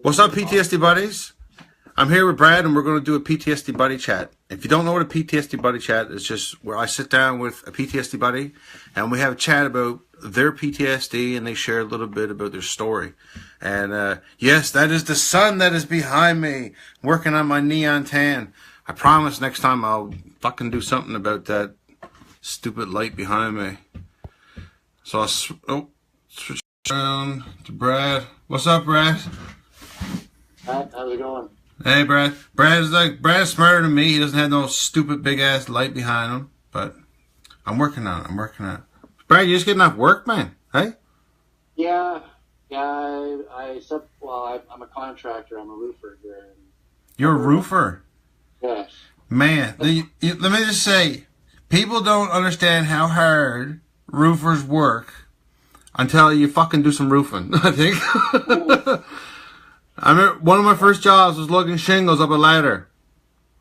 What's up, PTSD buddies? I'm here with Brad, and we're going to do a PTSD buddy chat. If you don't know what a PTSD buddy chat is, just where I sit down with a PTSD buddy, and we have a chat about their PTSD, and they share a little bit about their story. And yes, that is the sun that is behind me, working on my neon tan. I promise next time I'll fucking do something about that stupid light behind me. So I'll switch around to Brad. What's up, Brad? Hi, how's it going? Hey, Brad. Brad's smarter than me. He doesn't have no stupid big ass light behind him. But I'm working on it. Brad, you just getting off work, man? Hey? Yeah. I'm a contractor. I'm a roofer here. You're a roofer? Yes. Man, let me just say, people don't understand how hard roofers work until you fucking do some roofing, I think. I remember one of my first jobs was lugging shingles up a ladder.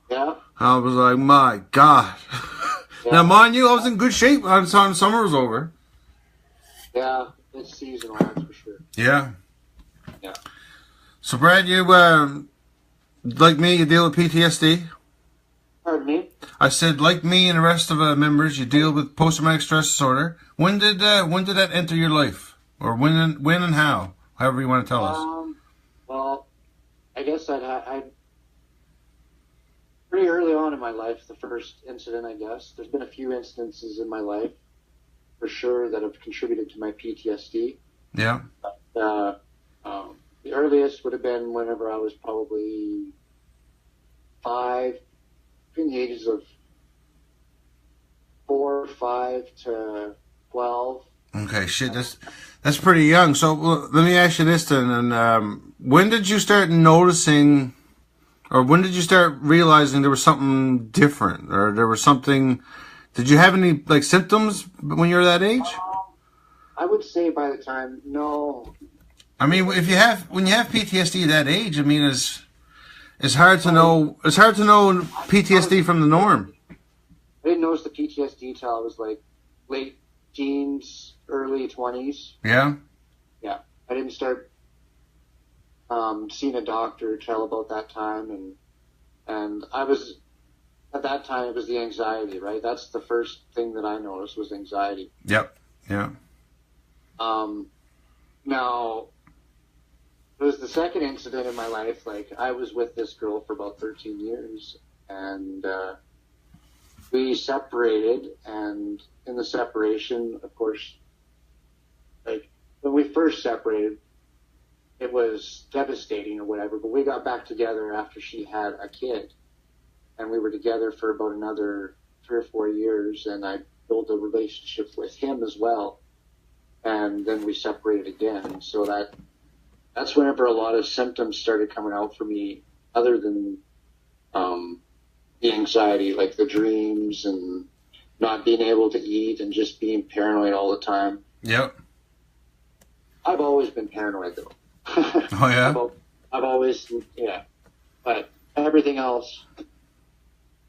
Yeah. I was like, my God. Yeah. Now, mind you, I was in good shape by the time summer was over. Yeah, it's seasonal, that's for sure. Yeah. Yeah. So, Brad, you, like me, you deal with PTSD? Pardon me? I said, like me and the rest of members, you deal with post-traumatic stress disorder. When did that enter your life? Or when and how? However you want to tell us. Well, I guess I pretty early on in my life, the first incident, I guess. There's been a few instances in my life, for sure, that have contributed to my PTSD. Yeah. The earliest would have been whenever I was probably 5, between the ages of 4, 5 to 12. Okay, shit, that's pretty young. So let me ask you this then. And when did you start noticing, or when did you start realizing there was something different, or there was something? Did you have any like symptoms when you were that age? I would say by the time, no. I mean, when you have PTSD at that age, I mean, it's hard to know. It's hard to know PTSD from the norm. I didn't notice the PTSD till I was like late teens, early 20s. Yeah. Yeah, I didn't start seeing a doctor till about that time, and I was at that time it was the anxiety, right? That's the first thing that I noticed was anxiety. Yep. Yeah. Now, it was the second incident in my life. Like, I was with this girl for about 13 years, and we separated, and in the separation, of course, like, when we first separated, it was devastating or whatever, but we got back together after she had a kid, and we were together for about another 3 or 4 years, and I built a relationship with him as well, and then we separated again. So that's whenever a lot of symptoms started coming out for me, other than the anxiety, like the dreams and not being able to eat and just being paranoid all the time. Yep. I've always been paranoid, though. Oh, yeah? I've always, yeah. But everything else,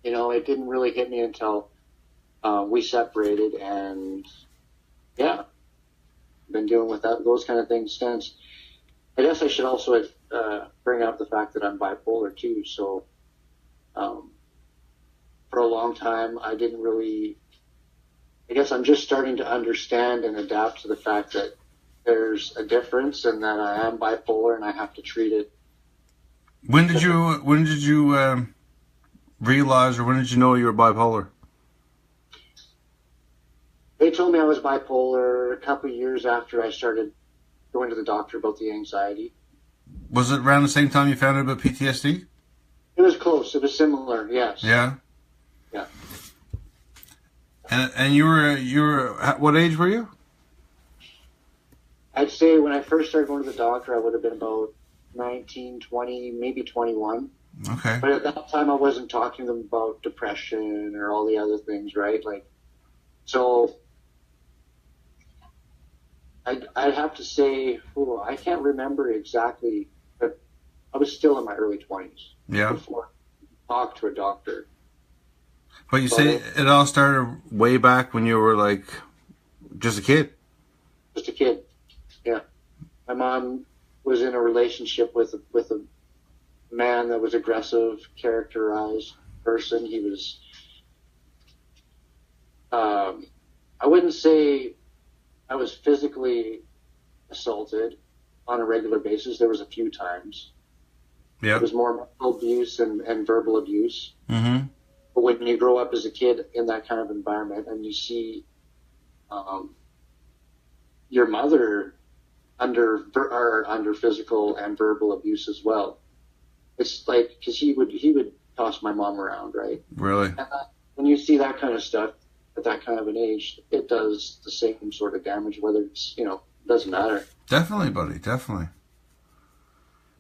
you know, it didn't really hit me until we separated, and yeah, been dealing with those kind of things since. I guess I should also bring up the fact that I'm bipolar too. So for a long time, I didn't really. I guess I'm just starting to understand and adapt to the fact that there's a difference, and that I am bipolar, and I have to treat it. When did you realize, or when did you know you were bipolar? They told me I was bipolar a couple of years after I started going to the doctor about the anxiety. Was it around the same time you found out about PTSD? It was close. It was similar. Yes. Yeah. Yeah. And you were what age were you? I'd say when I first started going to the doctor, I would have been about 19, 20, maybe 21. Okay. But at that time, I wasn't talking to them about depression or all the other things, right? Like, so I'd have to say, I can't remember exactly, but I was still in my early 20s. Yeah. Before I talked to a doctor. But you say it all started way back when you were like just a kid. Just a kid. Yeah. My mom was in a relationship with a man that was aggressive, characterized person. He was, I wouldn't say I was physically assaulted on a regular basis. There was a few times. Yeah. It was more mental abuse and verbal abuse. Mm-hmm. But when you grow up as a kid in that kind of environment and you see your mother under physical and verbal abuse as well, it's like, because he would toss my mom around, right? Really? And when you see that kind of stuff at that kind of an age, it does the same sort of damage, whether it's, doesn't matter. Definitely, buddy. Definitely.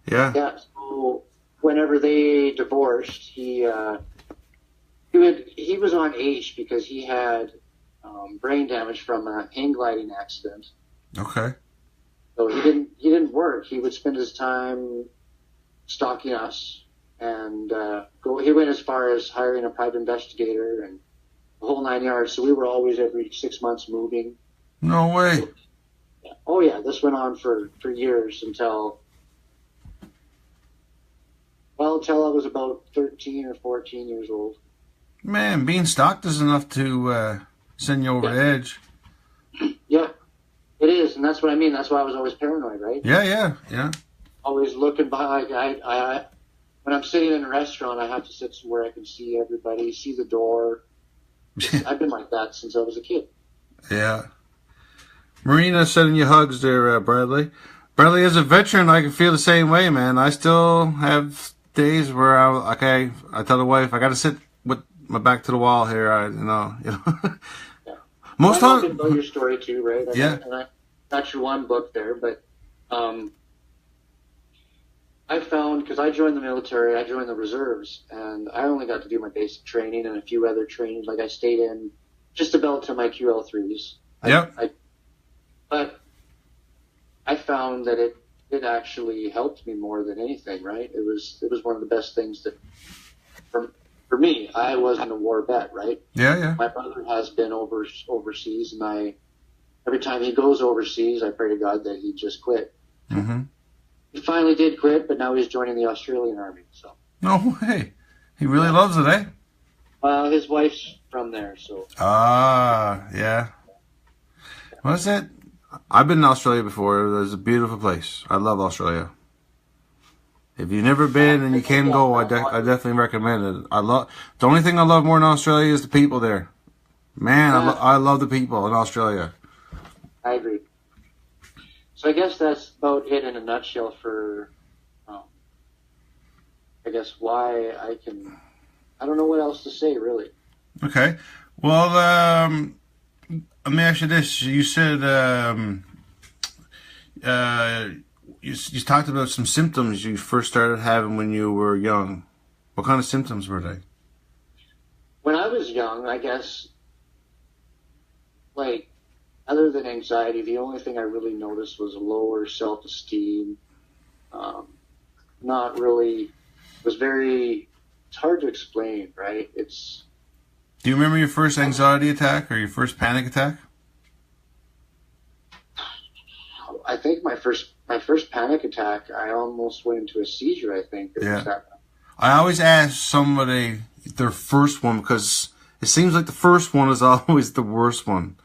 Yeah. Yeah. So whenever they divorced, he was on H because he had brain damage from a hang gliding accident. Okay. So he didn't work. He would spend his time stalking us, and he went as far as hiring a private investigator and the whole 9 yards. So we were always every 6 months moving. No way. Oh yeah, this went on for years until I was about 13 or 14 years old. Man, being stalked is enough to send you over the edge. Yeah, it is, and that's what I mean. That's why I was always paranoid, right? Yeah. Always looking behind. When I'm sitting in a restaurant, I have to sit somewhere I can see everybody, see the door. I've been like that since I was a kid. Yeah. Marina sending you hugs there, Bradley. Bradley, as a veteran, I can feel the same way, man. I still have days where I tell the wife, I got to sit with my back to the wall here. Yeah. Most times. times. Know your story too, right? Yeah. Not your one book there, but I found, because I joined the military, I joined the reserves, and I only got to do my basic training and a few other trainings. Like I stayed in just about to my QL3s. Yep. But I found that it actually helped me more than anything, right? It was one of the best things that, for me, I wasn't a war vet, right? Yeah. My brother has been overseas, and every time he goes overseas, I pray to God that he just quit. Mm-hmm. He finally did quit, but now he's joining the Australian Army. So. No way. He really loves it, eh? His wife's from there, so. Yeah. What's that? I've been in Australia before. It's a beautiful place. I love Australia. If you've never been and you can go, I definitely recommend it. The only thing I love more in Australia is the people there. Man, I love the people in Australia. I agree. So I guess that's about it in a nutshell for, I guess, why I don't know what else to say, really. Okay. Well, let me ask you this. You said you talked about some symptoms you first started having when you were young. What kind of symptoms were they? When I was young, I guess, like, other than anxiety, the only thing I really noticed was lower self-esteem. Not really, it's hard to explain, right? Do you remember your first anxiety attack or your first panic attack? I think my first panic attack, I almost went into a seizure, I think. Yeah. I always ask somebody their first one because it seems like the first one is always the worst one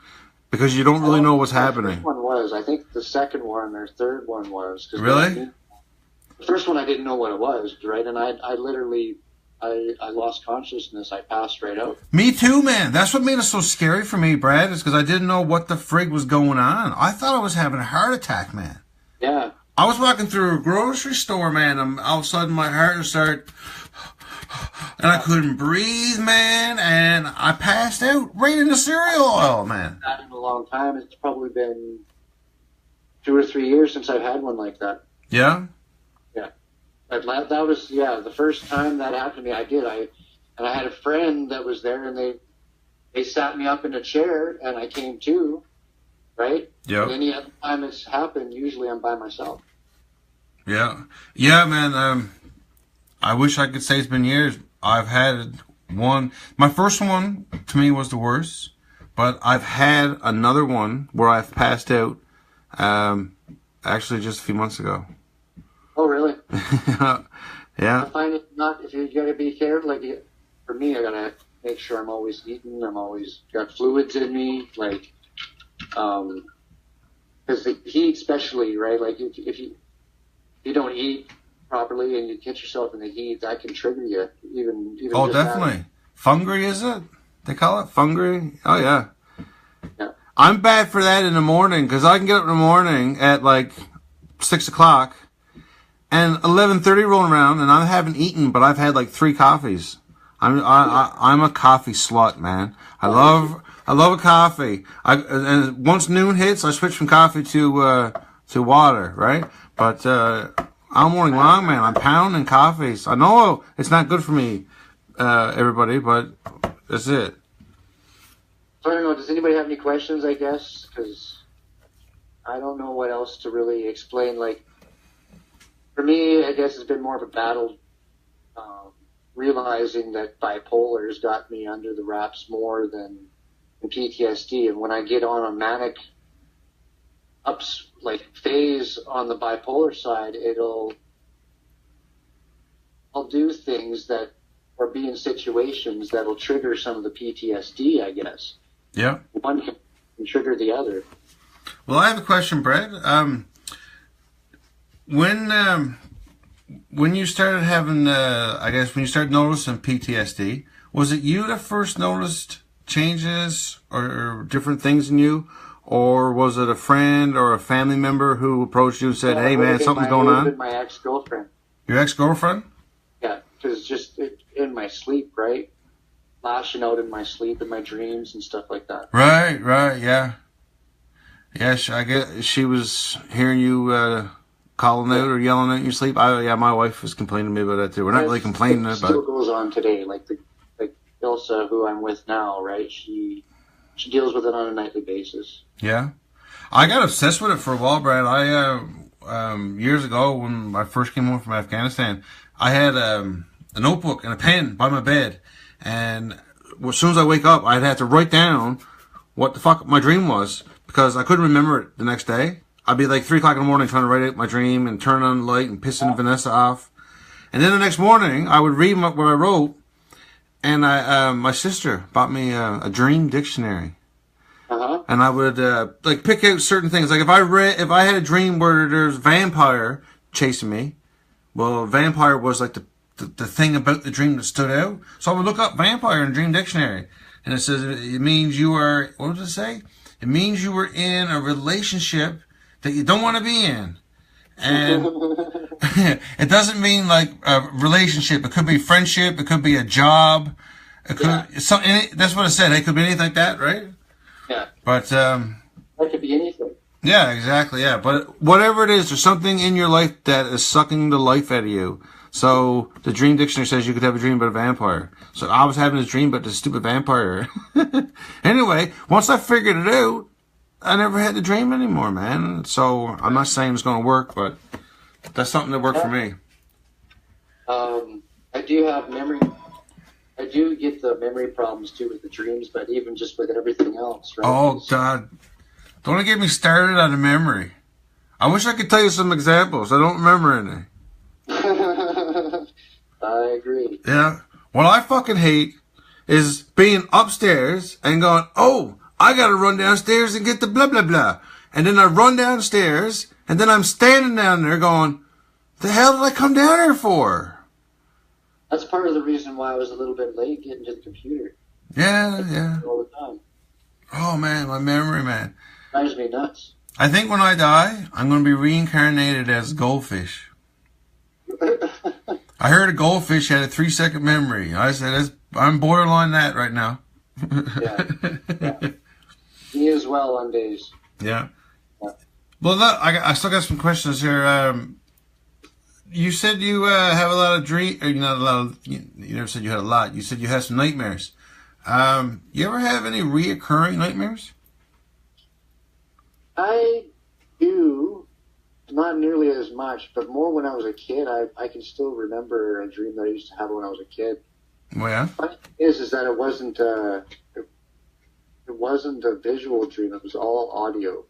because you don't really know what's happening. The first one was. I think the second one or third one was. Really? The first one I didn't know what it was, right? And I literally lost consciousness. I passed right out. Me too, man. That's what made it so scary for me, Brad, is because I didn't know what the frig was going on. I thought I was having a heart attack, man. Yeah. I was walking through a grocery store, man, and all of a sudden my heart would start, and I couldn't breathe, man, and I passed out right in the cereal oil, man. Not in a long time. It's probably been 2 or 3 years since I've had one like that. Yeah? Yeah. But that was, the first time that happened to me, I did. And I had a friend that was there, and they sat me up in a chair, and I came to, right? Yeah. Any other time it's happened, usually I'm by myself. Yeah. Yeah, man, I wish I could say it's been years. I've had one. My first one, to me, was the worst. But I've had another one where I've passed out, actually just a few months ago. Oh, really? I Yeah. find it not, if you gotta be careful, like, for me, I gotta make sure I'm always eating, I'm always got fluids in me, like, because the heat especially, right, like, if you don't eat properly and you catch yourself in the heat, that can trigger you, even Oh, just that. definitely. Fungry, is it? They call it fungry? Oh, yeah. Yeah. I'm bad for that in the morning because I can get up in the morning at like 6 o'clock and 11:30 rolling around and I haven't eaten, but I've had like 3 coffees. I'm a coffee slut, man. I love a coffee. And once noon hits, I switch from coffee to water, right? But all morning long, man, I'm pounding coffees. I know it's not good for me, everybody, but that's it. So I don't know, does anybody have any questions, I guess? Because I don't know what else to really explain. Like, for me, I guess it's been more of a battle, um, realizing that bipolar's got me under the wraps more than PTSD. And when I get on a manic like phase on the bipolar side, I'll do things that, or be in situations that'll trigger some of the PTSD, I guess. Yeah. One can trigger the other. Well, I have a question, Brad. When when you started having, I guess, when you started noticing PTSD, was it you that first noticed changes or different things in you, or was it a friend or a family member who approached you and said, "Hey, man, something's going It would have been on"? my ex-girlfriend. Your ex-girlfriend? Yeah, because just in my sleep, right? Lashing out in my sleep, in my dreams and stuff like that. Right, right, yeah. Yes, I guess she was hearing you calling out or yelling out in your sleep. Yeah, my wife was complaining to me about that too. We're not really complaining, It still goes on today. Like Ilsa, who I'm with now, right? She deals with it on a nightly basis. yeah. I got obsessed with it for a while, Brad. Years ago when I first came home from Afghanistan, I had a notebook and a pen by my bed, and as soon as I wake up, I'd have to write down what the fuck my dream was because I couldn't remember it the next day. I'd be like 3 o'clock in the morning trying to write out my dream and turn on the light and pissing Vanessa off. And then the next morning, I would read what I wrote, and my sister bought me a dream dictionary. Uh-huh. And I would like pick out certain things. Like if I had a dream where there's a vampire chasing me, well, vampire was like the thing about the dream that stood out. So I would look up vampire in a dream dictionary, and it says it means you are. What does it say? It means you were in a relationship that you don't want to be in, and it doesn't mean like a relationship. It could be friendship. It could be a job. It could that's what it said. It could be anything like that, right? Yeah. But that could be anything. yeah, exactly. Yeah, but whatever it is, there's something in your life that is sucking the life out of you. So the dream dictionary says you could have a dream about a vampire. So I was having this dream about this stupid vampire. Anyway, once I figured it out, I never had the dream anymore, man. So I'm not saying it's going to work, but that's something that worked for me. I do have memory. I do get the memory problems too with the dreams, but even just with everything else, right? Oh God, don't get me started on the memory. I wish I could tell you some examples. I don't remember any. I agree. Yeah. What I fucking hate is being upstairs and going, oh, I gotta run downstairs and get the blah, blah, blah. And then I run downstairs and then I'm standing down there going, the hell did I come down here for? That's part of the reason why I was a little bit late getting to the computer. Yeah. All the time. Oh man, my memory, man. Drives me nuts. I think when I die, I'm gonna be reincarnated as a goldfish. I heard a goldfish had a 3-second memory. I said, I'm borderline that right now. Yeah. Me as well on days. Yeah. Well, look, I still got some questions here. You said you have a lot of dreams. You never said you had a lot. You said you had some nightmares. You ever have any reoccurring nightmares? I do. Not nearly as much, but more when I was a kid. I can still remember a dream that I used to have when I was a kid. Well, yeah. The funny thing is that it wasn't a visual dream. It was all audio.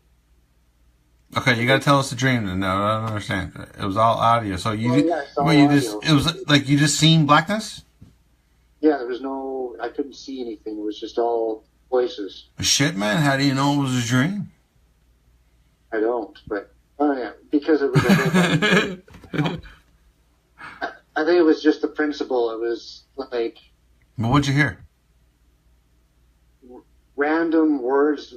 Okay, you got to tell us the dream. No, I don't understand. It was all audio. So you, It's all well, you audio. it was like you just seen blackness? Yeah, there was no, I couldn't see anything. It was just all voices. Shit, man. How do you know it was a dream? I don't, but, oh yeah, because it was a whole bunch. I think it was just the principle. It was like But what'd you hear? random words,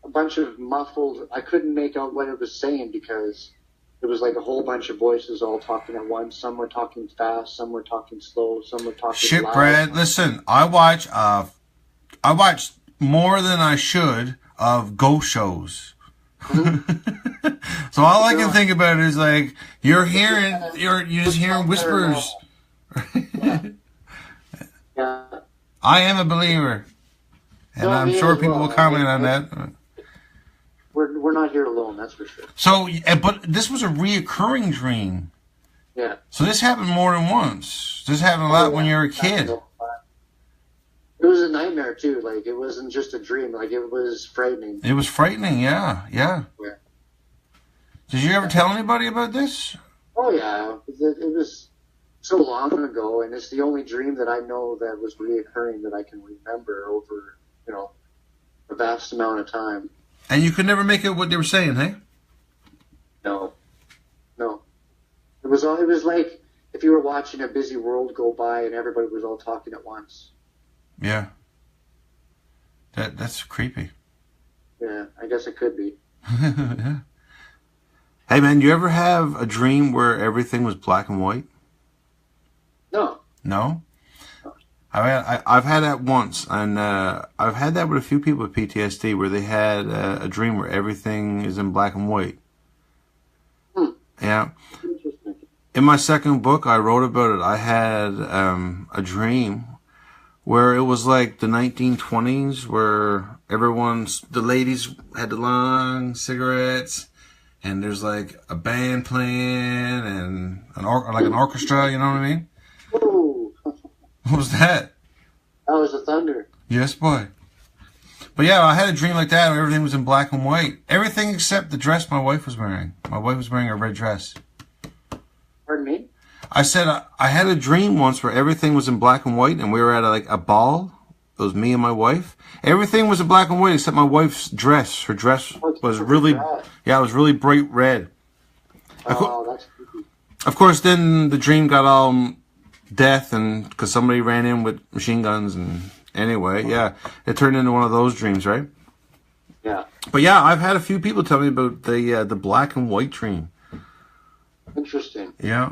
a bunch of muffled. I couldn't make out what it was saying because it was like a whole bunch of voices all talking at once. Some were talking fast, some were talking slow, some were talking Shit, loud. Brad. Listen, I watch more than I should of ghost shows. So all I can think about is like you're just hearing whispers. Yeah. I am a believer, and No, I'm me sure as people well. will comment on that. We're not here alone, that's for sure. So, but this was a reoccurring dream. Yeah. So this happened more than once. This happened a lot when you were a kid. It was a nightmare too. Like it wasn't just a dream. Like it was frightening. It was frightening. Yeah. Yeah. Did you ever tell anybody about this? Oh yeah, it was so long ago, and it's the only dream that I know that was reoccurring that I can remember over, a vast amount of time. And you could never make out what they were saying, hey? No. It was like if you were watching a busy world go by and everybody was all talking at once. Yeah. That's creepy. Yeah, I guess it could be. Yeah. Hey man, you ever have a dream where everything was black and white? No. No? I've had that once, and I've had that with a few people with PTSD where they had a dream where everything is in black and white. Yeah. Interesting. In my second book, I wrote about it. I had a dream where it was like the 1920s, where the ladies had the long cigarettes, and there's like a band playing and an orchestra. You know what I mean? Ooh. What was that? That was the thunder. Yes, boy. But yeah, I had a dream like that where everything was in black and white. Everything except the dress my wife was wearing. My wife was wearing a red dress. Pardon me? I said I had a dream once where everything was in black and white, and we were at a ball. It was me and my wife. Everything was in black and white except my wife's dress. Her dress was really, it was really bright red. Oh, that's creepy. Of course, then the dream got all death, and because somebody ran in with machine guns, and anyway, yeah, it turned into one of those dreams, right? Yeah. But yeah, I've had a few people tell me about the black and white dream. Interesting. Yeah.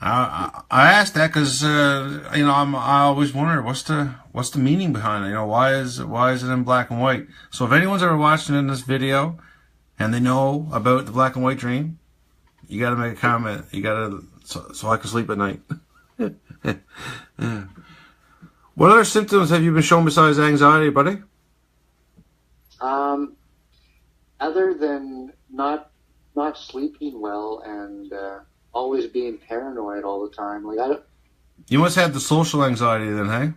I asked that because I always wondered what's the meaning behind it. Why is it in black and white? So if anyone's ever watching in this video and they know about the black and white dream, you got to make a comment. You got to so I can sleep at night. Yeah. What other symptoms have you been shown besides anxiety, buddy? Other than not sleeping well and always being paranoid all the time, You must have the social anxiety then, hey?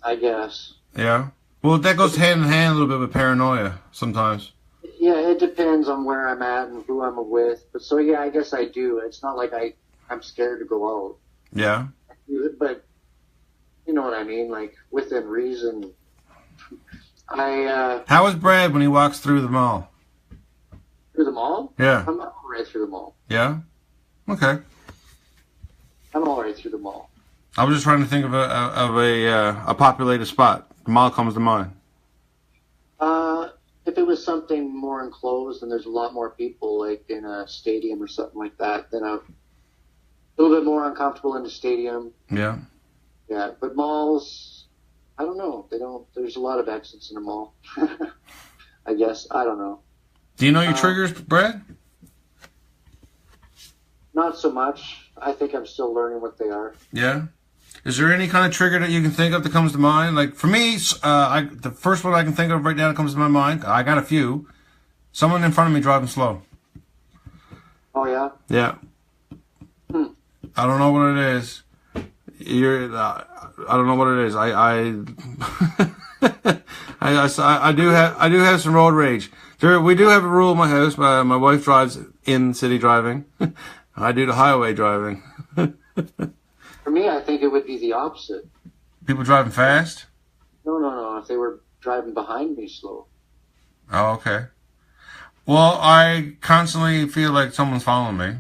I guess. Yeah. Well, that goes hand in hand a little bit with paranoia sometimes. Yeah, it depends on where I'm at and who I'm with. But so yeah, I guess I do. It's not like I'm scared to go out. Yeah. But you know what I mean, like within reason. How is Brad when he walks through the mall? Through the mall? Yeah. I'm all right through the mall. Yeah? Okay. I'm all right through the mall. I was just trying to think of a populated spot. The mall comes to mind. If it was something more enclosed and there's a lot more people, like in a stadium or something like that, then I'm a little bit more uncomfortable in the stadium. Yeah. Yeah, but malls, I don't know. There's a lot of exits in a mall. I guess. I don't know. Do you know your triggers, Brad? Not so much. I think I'm still learning what they are. Yeah. Is there any kind of trigger that you can think of that comes to mind? Like for me, the first one I can think of right now that comes to my mind, I got a few. Someone in front of me driving slow. Oh yeah. Yeah. I don't know what it is. I don't know what it is. I I do have some road rage. We do have a rule in my house. My wife drives in city driving. I do the highway driving. For me, I think it would be the opposite. People driving fast? No. If they were driving behind me slow. Oh, okay. Well, I constantly feel like someone's following me.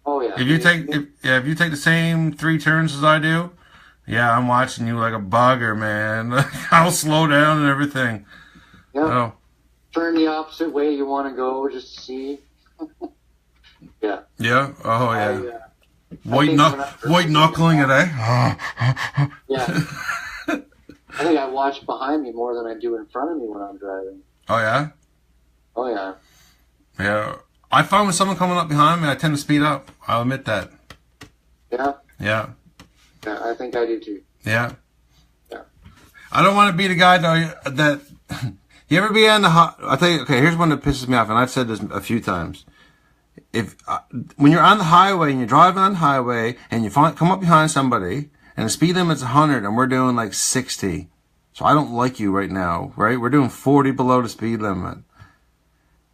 Oh yeah. If you take the same 3 turns as I do, yeah, I'm watching you like a bugger, man. I'll slow down and everything. Yeah. Oh. Turn the opposite way you want to go, just to see. Yeah. Yeah. Oh yeah. White knuckling it, eh? Yeah. I think I watch behind me more than I do in front of me when I'm driving. Oh yeah. Oh yeah. Yeah. I find when someone coming up behind me, I tend to speed up. I'll admit that. Yeah. Yeah. Yeah, I think I do too. Yeah. Yeah. I don't want to be the guy that you ever be on the I tell you, okay, here's one that pisses me off, and I've said this a few times. When you're on the highway and you're driving on the highway and you come up behind somebody and the speed limit's 100 and we're doing like 60, so I don't like you right now, right? We're doing 40 below the speed limit.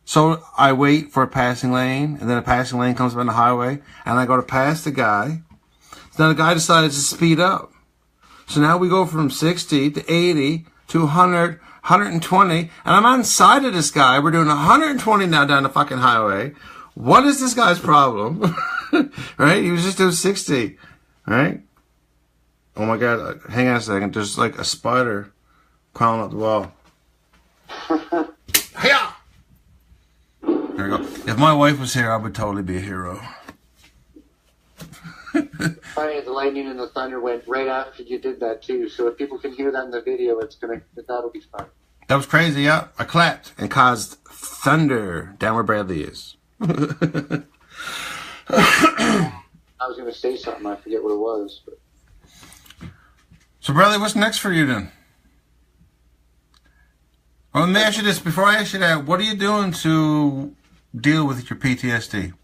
So I wait for a passing lane, and then a passing lane comes up on the highway, and I go to pass the guy. So now the guy decides to speed up. So now we go from 60 to 80 to 100, 120, and I'm on the side of this guy. We're doing 120 now down the fucking highway. What is this guy's problem? Right? He was just doing 60. Right? Oh my God. Hang on a second. There's like a spider crawling up the wall. Hiya! There we go. If my wife was here, I would totally be a hero. Funny, the lightning and the thunder went right after you did that too. So if people can hear that in the video, that'll be fun. That was crazy, yeah. I clapped and caused thunder down where Bradley is. I was going to say something. I forget what it was. But. So, Bradley, what's next for you then? Well, let me ask you this. Before I ask you that, what are you doing to deal with your PTSD?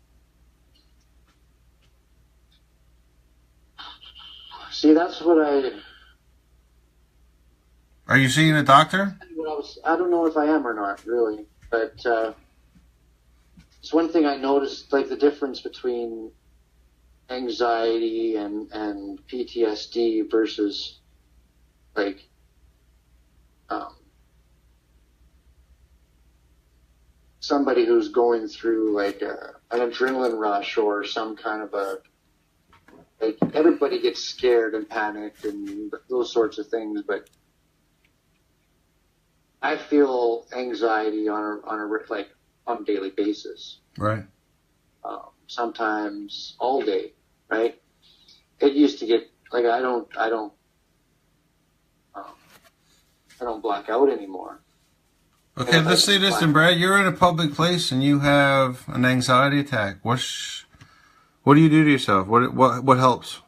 See, that's what Are you seeing a doctor? I don't know if I am or not, really. But it's one thing I noticed, like the difference between anxiety and PTSD versus, like, somebody who's going through, like, an adrenaline rush or some kind of like, everybody gets scared and panicked and those sorts of things, but I feel anxiety on a daily basis. Right. Sometimes all day, right? It used to get, like, I don't black out anymore. Okay, let's say this then, Brad. You're in a public place and you have an anxiety attack. What do you do to yourself? What helps?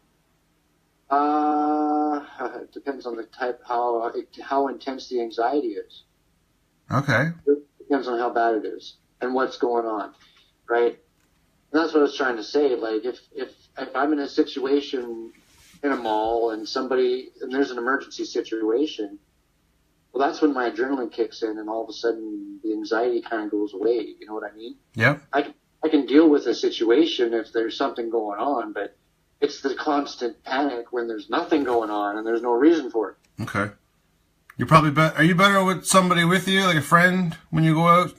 It depends on the type, how intense the anxiety is. Okay. It depends on how bad it is and what's going on, right? And that's what I was trying to say. Like, if I'm in a situation in a mall and there's an emergency situation, well, that's when my adrenaline kicks in, and all of a sudden the anxiety kind of goes away. You know what I mean? Yep. I can deal with a situation if there's something going on, but it's the constant panic when there's nothing going on and there's no reason for it. Okay. You're probably are you better with somebody with you, like a friend, when you go out?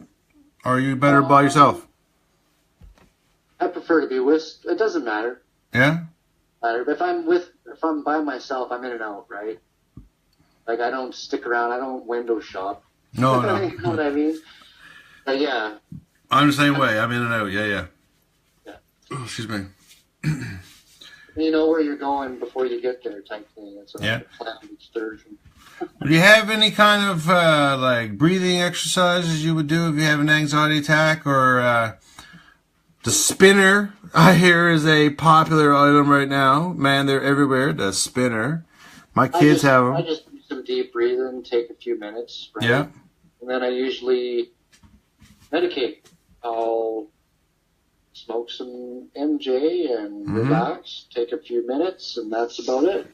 Or are you better by yourself? I prefer to be with, it doesn't matter. Yeah? But if I'm by myself, I'm in and out, right? Like, I don't stick around, I don't window shop. No. You know what I mean? But yeah. I'm the same way. I'm in and out. Yeah. Oh, excuse me. You know where you're going before you get there, type thing. It's a planned excursion. Do you have any kind of like breathing exercises you would do if you have an anxiety attack, or the spinner? I hear is a popular item right now. Man, they're everywhere. The spinner. My kids have them. I just do some deep breathing, take a few minutes. Right? Yeah. And then I usually medicate. I'll smoke some MJ and relax, take a few minutes, and that's about it.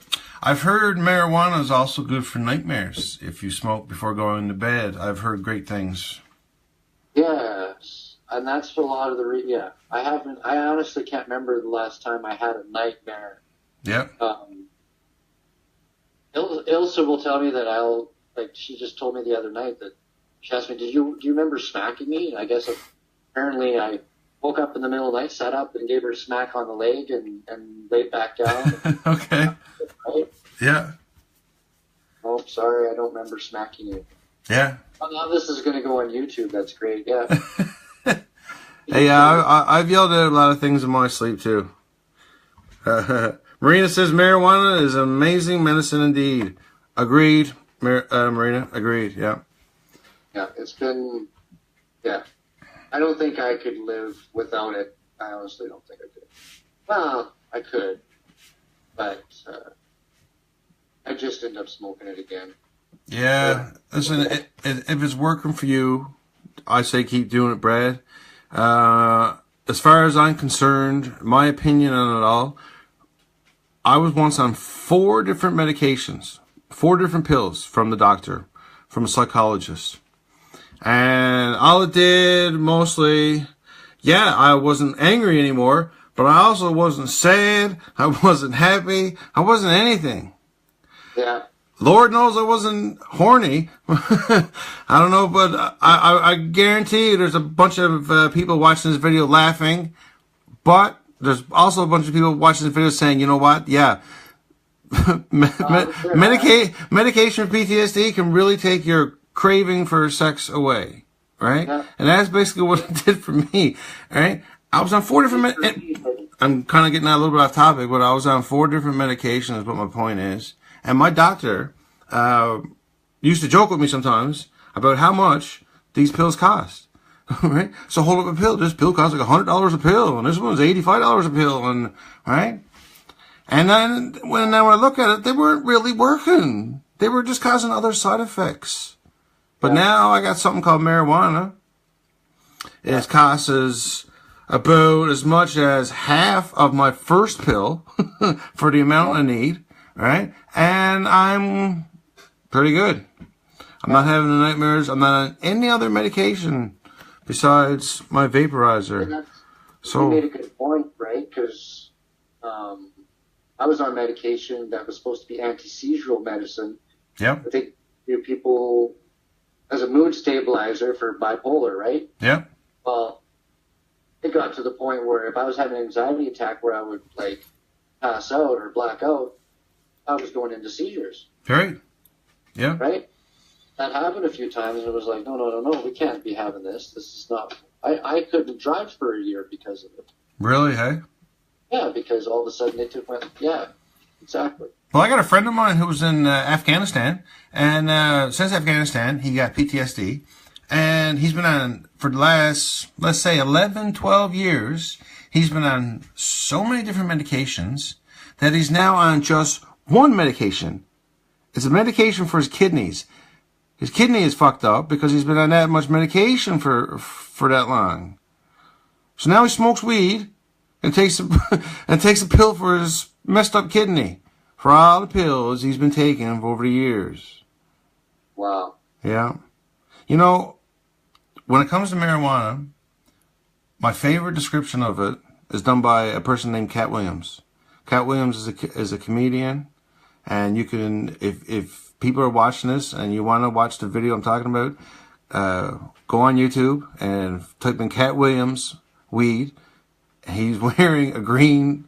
I've heard marijuana is also good for nightmares if you smoke before going to bed. I've heard great things. Yes, and that's for a lot of the yeah. I honestly can't remember the last time I had a nightmare. Yep. Ilsa will tell me that she just told me the other night that she asked me, do you remember smacking me? And I guess apparently I woke up in the middle of the night, sat up and gave her a smack on the leg and laid back down. Okay. Right? Yeah. Oh, sorry, I don't remember smacking you. Yeah. Oh, now this is going to go on YouTube. That's great. Yeah. Hey, I've yelled at a lot of things in my sleep too. Marina says marijuana is amazing medicine indeed. Agreed, Marina. Agreed. Yeah. Yeah, it's been. Yeah, I don't think I could live without it. I honestly don't think I could. Well, I could, but I just end up smoking it again. Yeah. Listen, if it's working for you, I say keep doing it, Brad. As far as I'm concerned, my opinion on it all, I was once on 4 different medications, 4 different pills from the doctor, from a psychologist. And all it did mostly, I wasn't angry anymore, but I also wasn't sad. I wasn't happy. I wasn't anything. Yeah. Lord knows I wasn't horny. I don't know, but I guarantee you there's a bunch of people watching this video laughing, but there's also a bunch of people watching this video saying, you know what? Yeah. Medication for PTSD can really take your craving for sex away, right? Yeah. And that's basically what it did for me, right? I was on 4 different I'm kind of getting out a little bit off topic, but I was on 4 different medications is what my point is. And my doctor used to joke with me sometimes about how much these pills cost, right? So hold up a pill. This pill costs like $100 a pill, and this one's $85 a pill, and right? And then when I look at it, they weren't really working. They were just causing other side effects. But now I got something called marijuana. It costs about as much as half of my first pill for the amount I need, right? And I'm pretty good. I'm not having the nightmares. I'm not on any other medication besides my vaporizer. So you made a good point, right? Because I was on medication that was supposed to be anti-seizural medicine. Yep. I think people as a mood stabilizer for bipolar, right? Yep. Well, it got to the point where if I was having an anxiety attack where I would pass out or black out, I was going into seizures. Right. Yeah. Right? That happened a few times, and it was like, no, we can't be having this. This is not. I couldn't drive for a year because of it. Really, hey? Yeah, because all of a sudden it went, yeah, exactly. Well, I got a friend of mine who was in Afghanistan, and since Afghanistan, he got PTSD, and he's been on, for the last, let's say, 11, 12 years, he's been on so many different medications that he's now on just one medication. It's a medication for his kidneys. His kidney is fucked up because he's been on that much medication for that long. So now he smokes weed and takes a pill for his messed up kidney for all the pills he's been taking over the years. Wow. Yeah. You know, when it comes to marijuana, my favorite description of it is done by a person named Cat Williams. Cat Williams is a comedian, and you can, if people are watching this and you want to watch the video I'm talking about, go on YouTube and type in Cat Williams weed. He's wearing a green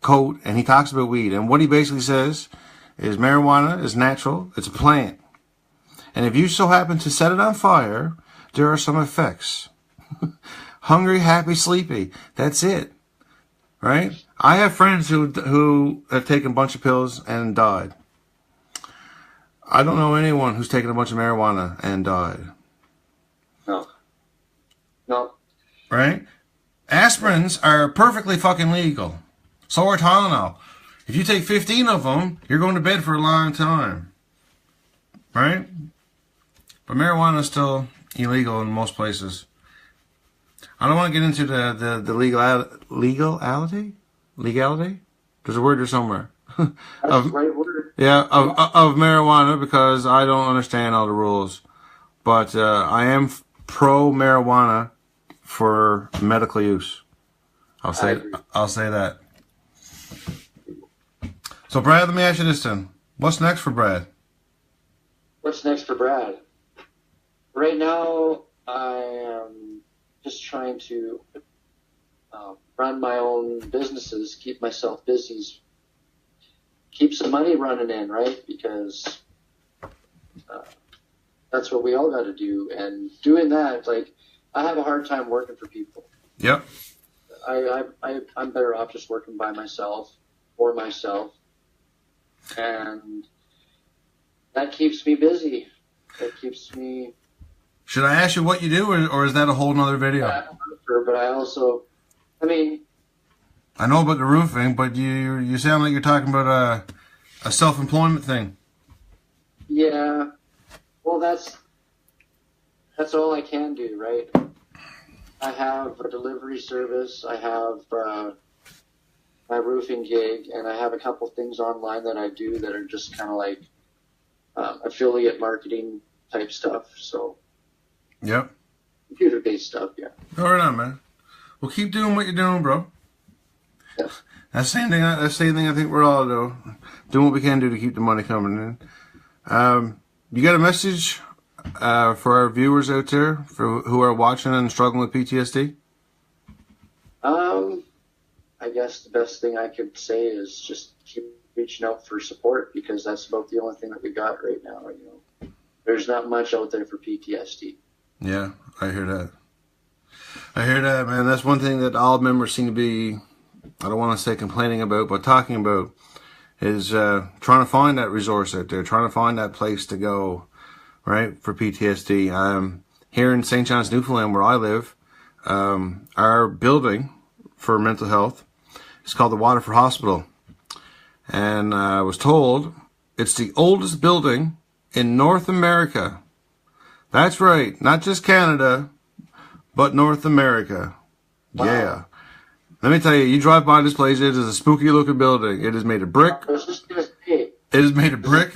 coat and he talks about weed. And what he basically says is marijuana is natural. It's a plant. And if you so happen to set it on fire, there are some effects. Hungry, happy, sleepy. That's it. Right? I have friends who have taken a bunch of pills and died. I don't know anyone who's taken a bunch of marijuana and died. No. Right? Aspirins are perfectly fucking legal. So are Tylenol. If you take 15 of them, you're going to bed for a long time. Right? But marijuana is still illegal in most places. I don't want to get into the legality. There's a word there somewhere. That's the right word. Yeah, of marijuana, because I don't understand all the rules. But I am pro marijuana for medical use. I'll say that. So Brad, let me ask you this then. What's next for Brad? What's next for Brad? Right now, I am just trying to run my own businesses, keep myself busy, keep some money running in, right? Because that's what we all got to do. And doing that, like, I have a hard time working for people. Yep. I'm better off just working by myself, for myself. And that keeps me busy. That keeps me... Should I ask you what you do, or is that a whole nother video? Yeah, but I also... I mean... I know about the roofing, but you sound like you're talking about a self-employment thing. Yeah. Well, that's all I can do, right? I have a delivery service. I have my roofing gig, and I have a couple things online that I do that are just kind of like affiliate marketing type stuff. So, yep, computer-based stuff. Yeah. All right, on, man. Well, keep doing what you're doing, bro. Yeah. That's the same thing I think we're all doing what we can do to keep the money coming in. You got a message for our viewers out there who are watching and struggling with PTSD? I guess the best thing I could say is just keep reaching out for support, because that's about the only thing that we got right now. You know, there's not much out there for PTSD. Yeah, I hear that. I hear that, man. That's one thing that all members seem to be, I don't want to say complaining about, but talking about, is trying to find that resource out there, trying to find that place to go, right, for PTSD. Here in St. John's, Newfoundland, where I live, our building for mental health is called the Waterford Hospital. And I was told it's the oldest building in North America. That's right, not just Canada, but North America. Wow. Yeah. Let me tell you, you drive by this place, it is a spooky looking building. It is made of brick. It is made of brick.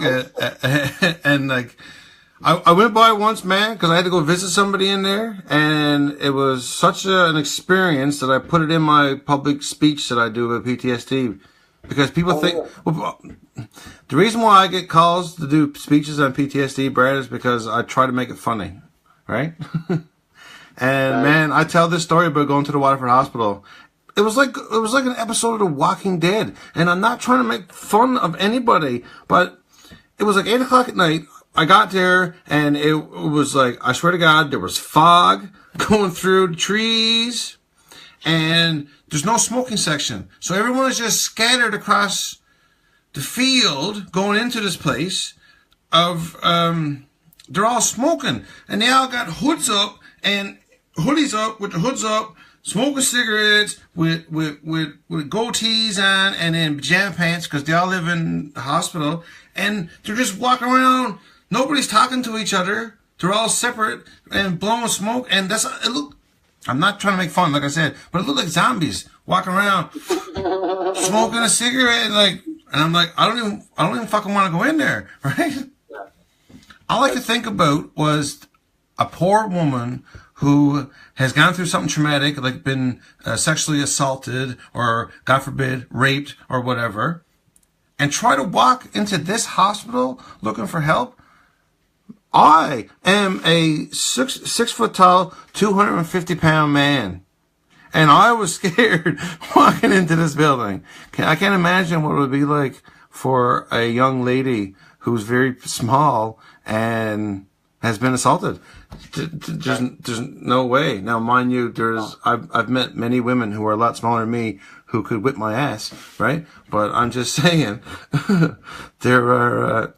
And like, I went by once, man, because I had to go visit somebody in there. And it was such an experience that I put it in my public speech that I do about PTSD. Because people think, well, the reason why I get calls to do speeches on PTSD, Brad, is because I try to make it funny, right? And man, I tell this story about going to the Waterford Hospital. It was like an episode of The Walking Dead, and I'm not trying to make fun of anybody, but it was like 8 o'clock at night. I got there, and it was like, I swear to God, there was fog going through the trees, and there's no smoking section, so everyone is just scattered across the field going into this place. They're all smoking, and they all got hoods up and hoodies up with the hoods up, smoking cigarettes with goatees on, and then pajama pants, because they all live in the hospital, and they're just walking around. Nobody's talking to each other. They're all separate and blowing smoke, and I'm not trying to make fun, like I said, but it looked like zombies walking around, smoking a cigarette, and I'm like, I don't even fucking want to go in there, right? All I could think about was a poor woman who has gone through something traumatic, like been sexually assaulted or, God forbid, raped or whatever, and try to walk into this hospital looking for help. I am a 6 foot tall, 250 pound man, and I was scared walking into this building. I can't imagine what it would be like for a young lady who's very small and has been assaulted. There's no way. Now, mind you, I've met many women who are a lot smaller than me who could whip my ass, right? But I'm just saying, there are.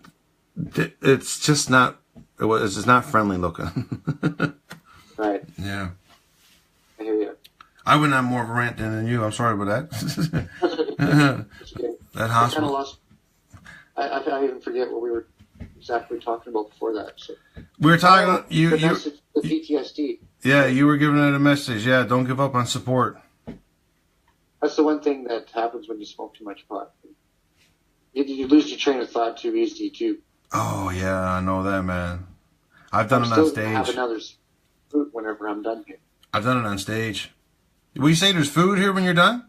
It's just not. It's just not friendly looking. Right. Yeah. I hear you. I went on more of a rant than you. I'm sorry about that. That hospital. Lost. I even forget what we were exactly talking about before that. So. We were talking the message, the PTSD. Yeah, you were giving it a message. Yeah, don't give up on support. That's the one thing that happens when you smoke too much pot. You lose your train of thought too easy too. Oh yeah, I know that, man. I've done I'm it still on gonna have stage. another fruit whenever I'm done here. I've done it on stage. Will you say there's food here when you're done?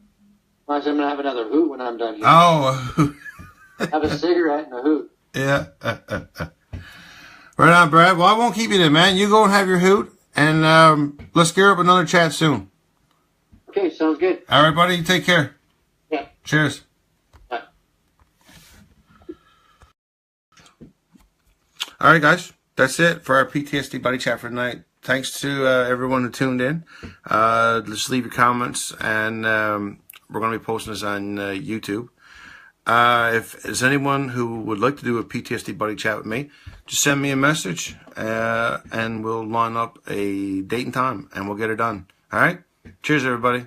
I said I'm gonna have another hoot when I'm done here. Oh. Have a cigarette and a hoot. Yeah. Right on, Brad. Well, I won't keep you there, man. You go and have your hoot, and let's gear up another chat soon. Okay, sounds good. All right, buddy. Take care. Yeah. Cheers. Bye. All right, guys. That's it for our PTSD buddy chat for tonight. Thanks to everyone who tuned in. Just leave your comments, and we're going to be posting this on YouTube. If there's anyone who would like to do a PTSD buddy chat with me, just send me a message, and we'll line up a date and time, and we'll get it done. All right? Cheers, everybody.